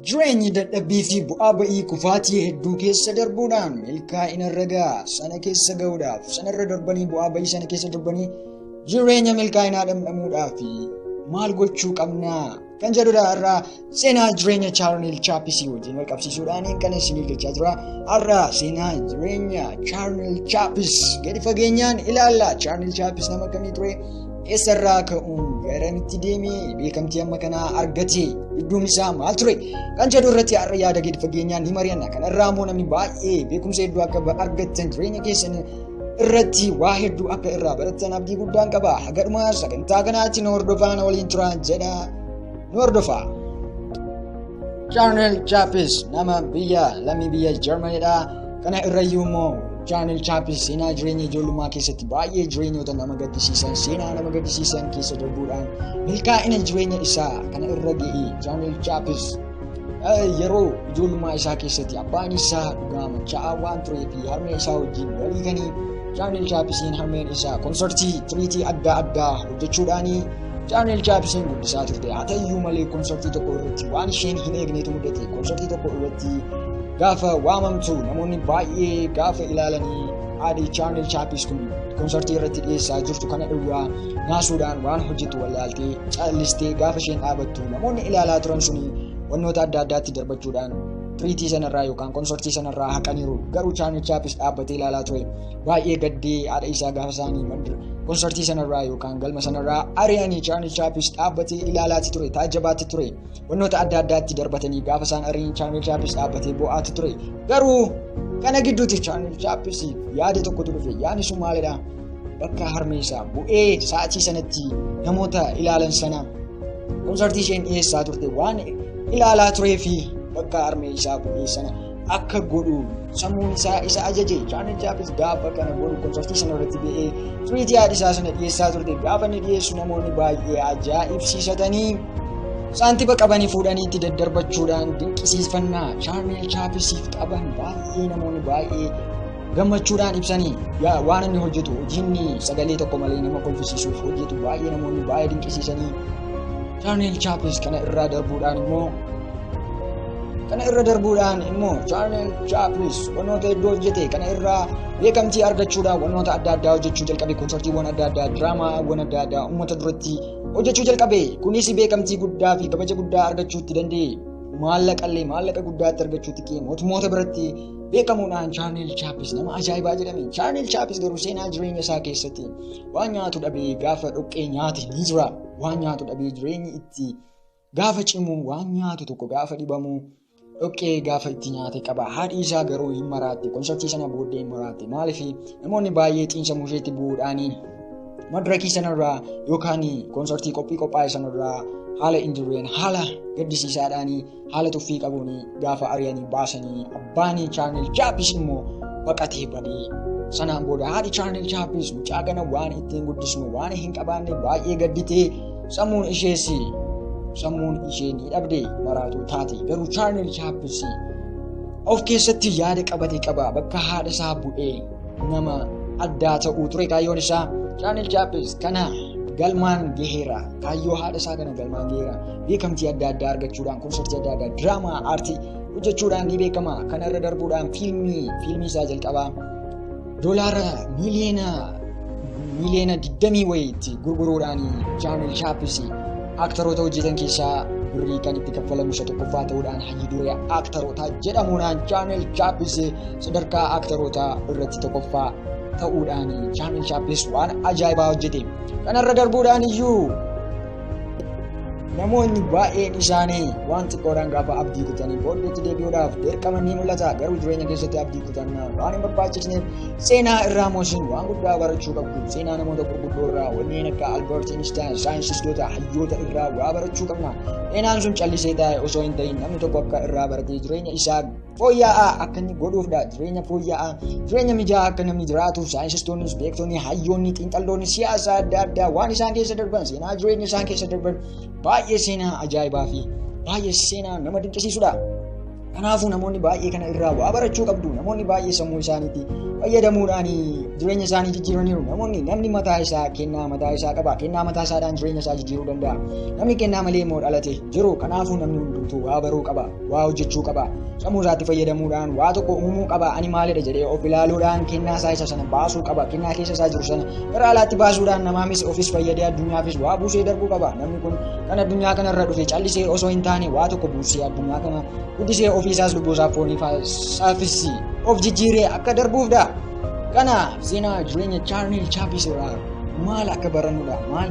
Jireenyi dadhabbii fi bu'aa ba'ii kufaatii hedduu keessa darbuudhaan milkaa'ina ragaa sana keessa ga'uudhaaf sanarra darbanii bu'aa ba'ii sana keessa darbanii jireenya milkaa'inaa dhamdhamuudhaaf maal gochuu qabnaa kan jedhudha irraa seenaa jireenya Charnel Chappis wajjin wal qabsiisuudhaan kan isinii jechaa jira. Har'a seenaa jireenya Charnel Chappis gadi fageenyaan ilaalla. Charnel Chappis nama akkamii ture? Eessarraa ka'uun garamitti deemee beekamtii amma kanaa argate iddoon isaa maal ture kan jedhu irratti har'a yaada gadi fageenyaan ni mari'anna. Kanarraa immoo namni baay'ee beekumsa hedduu akka argattan jireenya keessan irratti waa hedduu akka irraa barattan abdii guddaan qaba. Hagadhuma sagantaa kanaatti nu hordofaa waliin turaa jedha. Nu hordofaa. Charnel Chappis nama lammii biyya Jarmaniidha. Kana irrayyuu immoo Charnel Chappis seenaa jireenya ijoollummaa keessatti baay'ee jireenyoota nama gaddisiisan seenaa nama gaddisiisan keessa darbuudhaan milkaa'ina jireenya isaa kana irra ga'e. Charnel Chappis yeroo ijoollummaa isaa keessatti abbaan isaa dhugaa machaa'aa waan tureef harmee isaa wajjin walii ganii Charnel Chappisiin harmeen isaa konsertii tiriitii adda addaa hojjechuudhaan Charnel Chappisiin guddisaa turte. Haa ta'uyyuu malee konsertii tokko irratti waan isheen hin eegnetu mudate. Konsertii tokko irratti gaafa waamamtu namoonni baay'ee gaafa ilaalanii haadhi Charnel Chappis kun konsertii irratti dhiyeessaa jirtu kana irraa naasuudhaan waan hojjetu wallaaltee callistee gaafa isheen dhaabattu namoonni ilaalaa turan suni wantoota adda addaatti darbachuudhaan tiriitii sanarraa yookaan konsertii sanarraa haqaniiru. Garuu Charnel Chappis dhaabbatee ilaalaa ture. Baay'ee gaddee haadha isaa gaafa isaanii konsertii sanarraa yookaan galma sanarraa ari'anii Charnel Chappis dhaabbatee ilaalaati ture. Taajjabaatti ture. Wantoota adda addaatti darbatanii gaafa isaan ari'an Charnel Chappis dhaabbatee boo'aati ture. Garuu kana gidduutti Charnel Chappis yaada tokkotu dhufe. Yaadni sun maalidha? Bakka harmee isaa bu'ee sa'aatii sanatti namoota ilaalan sana konsertii isheen dhiyeessaa turte waan ilaalaa tureefi bakka harmee isaa bu'ee sana akka godhu sammuun isaa isa ajaje. Charnel Chappis gaafa kana godhu konsertii sana irratti ba'ee tiriitii haadha isaa sana dhiyeessaa turte. Gaafa inni dhiyeessu namoonni baay'ee ajaa'ibsiisatanii saantiba qabanii fuudhanii itti daddarbachuudhaan dinqisiifannaa Charnel Chappisiif qaban baay'ee namoonni baay'ee gammachuudhaan ibsanii waan inni hojjetu hojiinni sagalee tokko malee nama kolfisiisuuf hojjetu baay'ee namoonni baay'ee dinqisiisanii Charnel Chappis kana irra darbuudhaan immoo Charnel Chappis wantoota hedduu hojjete. Kana irraa beekamtii argachuudhaan wantoota adda addaa hojjechuu jalqabe. Konsertiiwwan adda addaa, diraamaawwan adda addaa uummata duratti hojjechuu jalqabe. Kunis beekamtii guddaa fi kabaja guddaa argachuutti danda'e. Maallaqa guddaatti argachuutti ka'e. Mootummoota biratti beekamuudhaan Charnel Chappis nama ajaa'ibaa jedhame. Charnel Chappis garuu seenaa jireenya isaa keessatti waan nyaatu dhabee gaafa dhoqqee nyaate ni jira. Waan nyaatu dhabee jireenyi itti gaafa cimu waan nyaatu tokko gaafa dhibamu dhoqqee gaafa itti nyaate qaba. Haadhi isaa garuu hin maraatte. Konsertii sana booddee hin maraatte. Maaliif namoonni baay'ee xiinsammuu isheetti bu'uudhaan madirakii sanarraa yookaan konsertii qophaa'e sanarraa haala indirreen haala gaddisiisaadhaan haala tuffii qabuun gaafa ari'anii baasanii abbaan Charnel Chappis immoo baqatee badee sanaan booda haadhi Charnel Chappis mucaa kana waan ittiin guddisnu waan hin qabaanne baay'ee gadditee sammuun ishee ni dhabde maraatuu taate. Garuu Charnel Chappis of keessatti yaada qabate qaba. Bakka haadha isaa bu'ee nama addaa ta'uu ture kaayyoon isaa. Charnel Chappis kana galmaan gaheera. Kaayyoo haadha isaa kana galmaan gaheera. Beekamtii adda addaa argachuudhaan konsertii adda addaa diraamaa aartii hojjechuudhaan ni beekama. Kana irra darbuudhaan fiilmii isaa jalqabaa doolaara miliyoona 20 wayiitti gurguruudhaan Charnel Chappis aktaroota hojjetan keessaa birrii kan itti kaffalamu isa tokkoffaa ta'uudhaan hayyu duree aktarootaa jedhamuudhaan Charnel Chappis sadarkaa aktarootaa irratti tokkoffaa ta'uudhaan Charnel Chappis waan ajaa'ibaa hojjete. Kanarra darbuudhaan iyyuu namoonni baay'een isaanii waan xiqqoodhaan gaafa abdii kutanii booddeetti deebi'uudhaaf dirqama ni mul'ata. Garuu jireenya keessatti abdii kutannaa waan hin barbaachisneef seenaa irraa moosin waan guddaa barachuu qabdu. Seenaa namoota gurguddoo irraa wanneen akka Albert Einstein saayinsistoota hayyoota irraa waa barachuu qabna. Seenaan sun callisee taa'e osoo hin ta'in namni tokko akka irraa baratee jireenya isaa fooyya'aa akka inni godhuufdha. Jireenya fooyya'aa jireenya mijaa'aa akka namni jiraatuuf saayinsistoonnis beektonni hayyoonni xiinxalloonni siyaasa adda addaa waan isaan keessa darban seenaa jireenya isaan keessa darban baay'ee seenaa ajaa'ibaa fi baay'ee seenaa nama dinqisiisudha. Kanaafuu namoonni baay'ee kana irraa waa barachuu qabdu. Namoonni baay'ee sammuu isaaniitti fayyadamuudhaan jireenya isaanii jijjiiraniiru. Namni mataa isaa kennaa mataa isaa qaba. Kennaa mataa isaadhaan jireenya isaa jijjiiruu danda'a. Namni kennaa malee immoo dhalate jiru. Kanaafuu namni hundumtuu waa baruu qaba. Waa hojjechuu qaba. Sammuu isaatti fayyadamuudhaan waa tokko uumuu qaba. Ani maalidha jedhee of ilaaluudhaan kennaa isaa isa sana baasuu qaba. Kennaa keessa isaa jiru sana gara alaatti baasuudhaan namaanis ofis fayyadee addunyaafis waa buusee darbuu qaba. Namni kun kan addunyaa kanarra dhufe callisee osoo hin taane waa tokko buusee addunyaa kana guddisee ofiisaas lubbuusaaf fooniisaafis of jijjiiree akka darbuufdha. Kanaaf seenaa jireenya Charnel Chappis irraa maal akka barannudha? Maal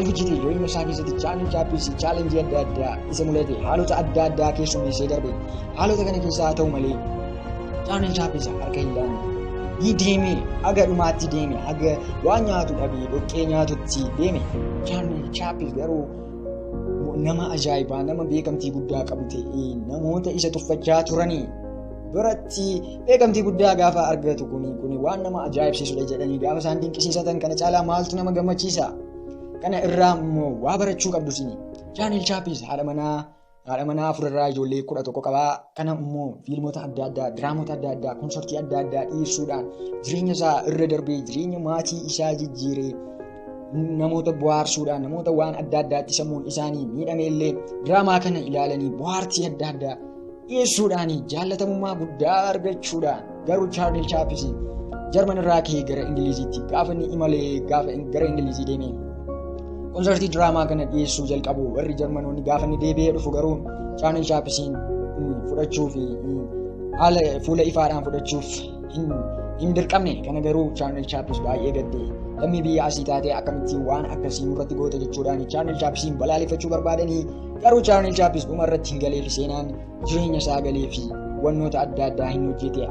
hojjete jireenya isaa keessatti Charnel Chappis chaalenjii adda addaa isa mul'ate haalota adda addaa keessummeessee darbe. Haalota kana keessaa haa ta'u malee Charnel Chappis harka hin laanne ni deeme aga dhumaatti deeme aga waan nyaatu dhabee dhoqqee nyaatutti deeme. Charnel Chappis garuu nama ajaa'ibaa nama beekamtii guddaa qabu ta'ee namoota isa tuffachaa turanii biratti beekamtii guddaa gaafa argatu kuni waan nama ajaa'ibsiisudha jedhanii gaafa isaan dinqisiisatan kana caalaa maaltu nama gammachiisa? Kana irraa immoo waa barachuu qabdu sini. Charnel Chappis haadha manaa afurarraa ijoollee 11 qabaa. Kana immoo fiilmota adda addaa, diraamoota adda addaa, konsortii adda addaa dhiyeessuudhaan jireenya isaa irra darbee jireenya maatii isaa jijjiiree namoota bohaarsuudhaan namoota waan adda addaatti sammuun isaanii miidhame illee diraamaa kana ilaalanii bohaartii adda addaa dhiyeessuudhaan jaallatamummaa guddaa argachuudhaan garuu Charnel Chappis Jarman irraa ka'ee gara Ingiliziitti gaafa inni imalee gara Ingilizii deeme konsortii diraamaa kana dhiyeessuu jalqabu. Warri Jarmanoonni gaafa inni deebi'ee dhufu garuu Charnel Chappisiin fudhachuuf haala fuula ifaadhaan fudhachuuf hin dirqamne. Kana garuu Charnel Chappis baay'ee gaddee lammii biyya asii taatee akkamitti waan akkasii nurratti goota jechuudhaan Charnel Chappisiin balaaleffachuu barbaadanii garuu Charnel Chappis dhuma irratti hin galee fi seenaan jireenya isaa galee fi wantoota adda addaa hin hojjete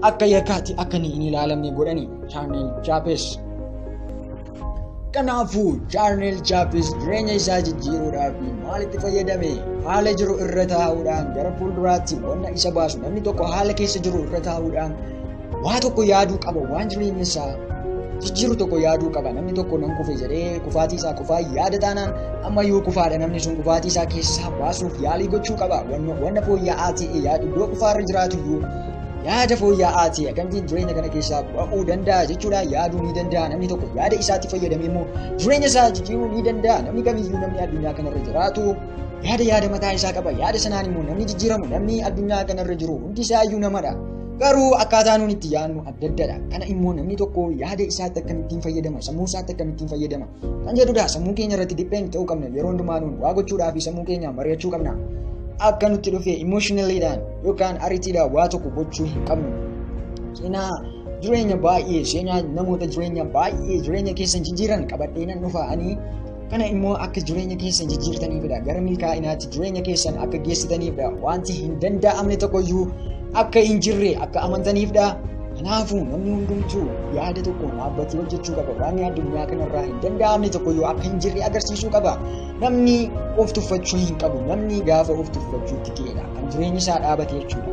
akka yakkaatti akka hin ilaalamne godhani Charnel Chappis. Kanaafuu Charnel Chappis jireenya isaa jijjiiruudhaaf maalitti fayyadame? Haala jiru irra taa'uudhaan gara fuulduraatti wanna isa baasu. Namni tokko haala keessa jiru irra taa'uudhaan waa tokko yaaduu qaba. Waan jireenya isaa jijjiiru tokko yaaduu qaba. Namni tokko nan kufe jedhee kufaatii isaa kufaa yaada taanaan ammayyuu kufaadha. Namni sun kufaatii isaa keessaa baasuuf yaalii gochuu qaba. Wanna fooyya'aa ta'e yaadu iddoo kufaarra jiraatu iyyuu yaada fooyya'aa ta'e akkamitti jireenya kana keessaa ba'uu danda'a jechuudha. Yaaduu ni danda'a. Namni tokko yaada isaatti fayyadamee immoo jireenya isaa jijjiiruu ni danda'a. Namni kamiyyuu namni addunyaa kanarra jiraatu yaada mataa isaa qaba. Yaada sanaan immoo namni jijjiiramu namni addunyaa kanarra jiru hundi isaa iyyuu namadha. Garuu akkaataa nuti itti yaadnu adda addadha. Kana immoo namni tokko yaada isaatti akkamittiin fayyadama, sammuu isaatti akkamittiin fayyadama kan jedhudha. Sammuu keenya irratti dhipheen ta'uu qabna. Yeroo hundumaa nuun waa gochuudhaaf sammuu keenya mari'achuu qabna. Akka nutti dhufee emotionallyidhaan yookaan ariitiidhaan waa tokko gochuu hin qabnu. Seenaa jireenya baay'ee seenaa namoota jireenya keessan jijjiiran qabadhee nan dhufa'anii kana immoo akka jireenya keessan jijjiirtaniifidha. Gara milkaa'inaatti jireenya keessan akka geessitaniifidha. Wanti hin danda'amne tokkoyyuu akka hin jirre akka amantaniifdha. Kanaafuu namni hundumtuu yaada tokkoon dhaabbatee hojjechuu qaba. Waan addunyaa kanarraa hin danda'amne tokkoyyuu akka hin jirre agarsiisuu qaba. Namni of tuffachuu hin qabu. Namni gaafa of tuffachuutti ka'edha kan jireenya isaa dhaabate jechuudha.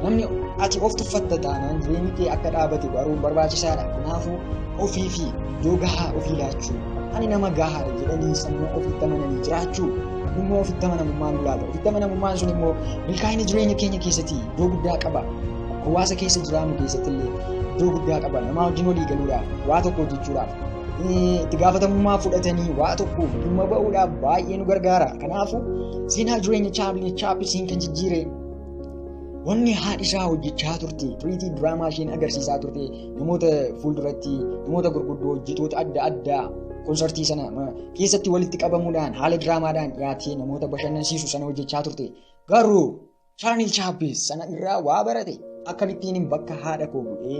Namni ati of tuffatta taanaan jireenyi kee akka dhaabate baruun barbaachisaadha. Kanaafuu ofii fi iddoo gahaa ofii laachuu ani nama gahaadha jedhanii sammuu ofitti amananii jiraachuu immoo ofitti amanamummaan nu laata. Ofitti amanamummaan sun immoo milkaa'ina jireenya keenya keessatti iddoo guddaa qaba. Hawaasa keessa jiraannu keessatti illee iddoo guddaa qaba. Namaa wajjin walii galuudhaaf waa tokko hojjechuudhaaf itti gaafatamummaa fudhatanii waa tokko dhimma ba'uudhaaf baay'ee nu gargaara. Kanaafuu seenaa jireenya Charnel Chappisiin kan jijjiire wanni haadhi isaa hojjechaa turte tiriitii diraamaa isheen agarsiisaa turte namoota fuulduratti namoota gurguddoo hojjetoota adda addaa konsortii sana keessatti walitti qabamuudhaan haala diraamaadhaan dhiyaatee namoota bashannansiisu sana hojjechaa turte. Garuu Charnel Chappis sana irraa waa barate akkamittiin bakka haadha koo bu'ee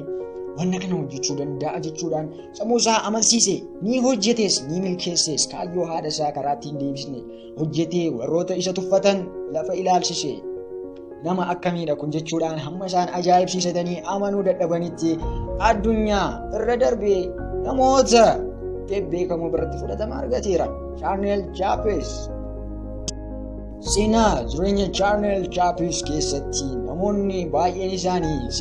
wanna kana hojjechuu danda'a jechuudhaan sammuu isaa amansiise. Ni hojjetes ni milkeesses. Kaayyoo haadha isaa karaatti hin deebisne hojjetee warroota isa tuffatan lafa ilaalchise. Nama akkamiidha kun jechuudhaan hamma isaan ajaa'ibsiisatanii amanuu dadhabanitti addunyaa irra darbee namoota beekamoo biratti fudhatama argateera. Charnel Chappis Seenaa jireenya chaanel chaapis keessatti namoonni baay'een isaanii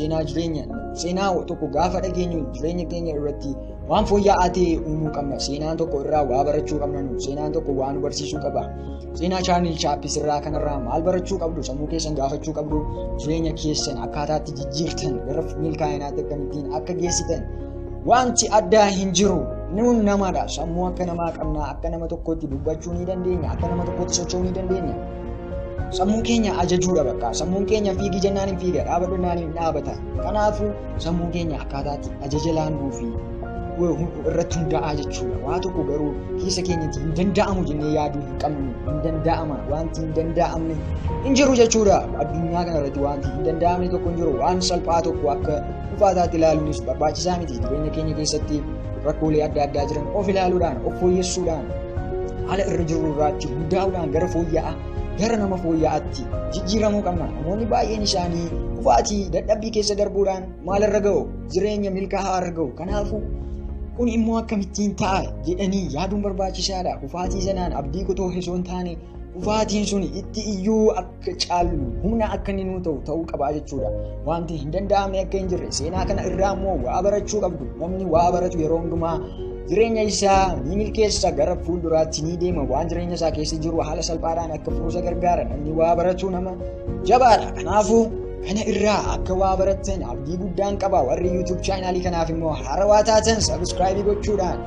seenaa tokko gaafa dhageenyu jireenya keenya irratti waan fooyya'aa ta'e uumuu qabna. Seenaan tokko irraa waa barachuu qabna. Seenaan tokko waan nu barsiisuu qaba. Seenaa chaanel chaapis irraa kanarraa maal barachuu qabdu? Sammuu keessan gaafachuu qabdu. Jireenya keessan akkaataatti jijjiirtan gara milkaa'inaatti akkamittiin akka geessitan wanti addaa hin jiru. Nuun namadha. Sammuu akka namaa qabna. Akka nama tokkotti dubbachuu ni dandeenya. Akka nama tokkotti socho'uu ni dandeenya. Sammuun keenya ajajuudha bakka. Sammuun keenya fiigi jennaan hin fiiga, dhaabadhu jennaan hin dhaabata. Kanaafuu sammuun keenya akkaataatti ajaja laannuu fi irratti hundaa'aa jechuudha. Waa tokko garuu keessa keenyatti hin danda'amu jennee yaaduu hin qabnu. Hin danda'ama. Wanti hin danda'amne hin jiru jechuudha. Addunyaa kanarratti wanti hin danda'amne tokko hin jiru. Waan salphaa tokko akka dhufaataatti ilaaluunis barbaachisaa miti. Jireenya keenya keessatti rakkoolee adda addaa jiran of ilaaluudhaan, of fooyyessuudhaan, haala irra jirru irratti hundaa'uudhaan gara nama fooyya'aatti jijjiiramuu qabna. Namoonni baay'een isaanii kufaatii dadhabbii keessa darbuudhaan maalirra ga'u? Jireenya milkaa'aa irra ga'u. Kanaafuu kun immoo akkamittiin ta'a jedhanii yaaduun barbaachisaadha. Kufaatii sanaan abdii kutoo osoo hin taane kufaatiin sun itti iyyuu akka caallu humna akka inni nuu ta'uu qaba jechuudha. Wanti hin danda'amne akka hin jirre seenaa kana irraa immoo waa barachuu qabdu. Namni waa baratu yeroo hundumaa jireenya isaa ni milkeessa, gara fuulduraatti ni deema. Waan jireenya isaa keessa jiru haala salphaadhaan akka furuusa gargaara. Namni waa baratu nama jabaadha. Kanaafuu kana irraa akka waa barattan abdii guddaan qaba. Warri YouTube chaanaalii kanaaf immoo haarawaa taatan sabiskiraayibii gochuudhaan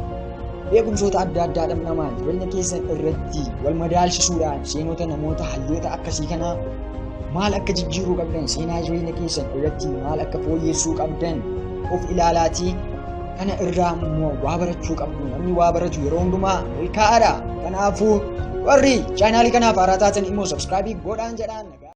beekumsoota adda addaa dhabnamaan jireenya keessan irratti wal madaalchisuudhaan seenota namoota hayyoota akkasii kanaa maal akka jijjiiruu qabdan, seenaa jireenya keessan irratti maal akka fooyyessuu qabdan of ilaalaatii kana irraa immoo waa barachuu qabdu. Namni waa baratu yeroo hundumaa milkaa'aadha. Kanaafuu warri chaanaalii kanaaf haaraa taatan immoo sabiskiraayibii godhaan jedhaan.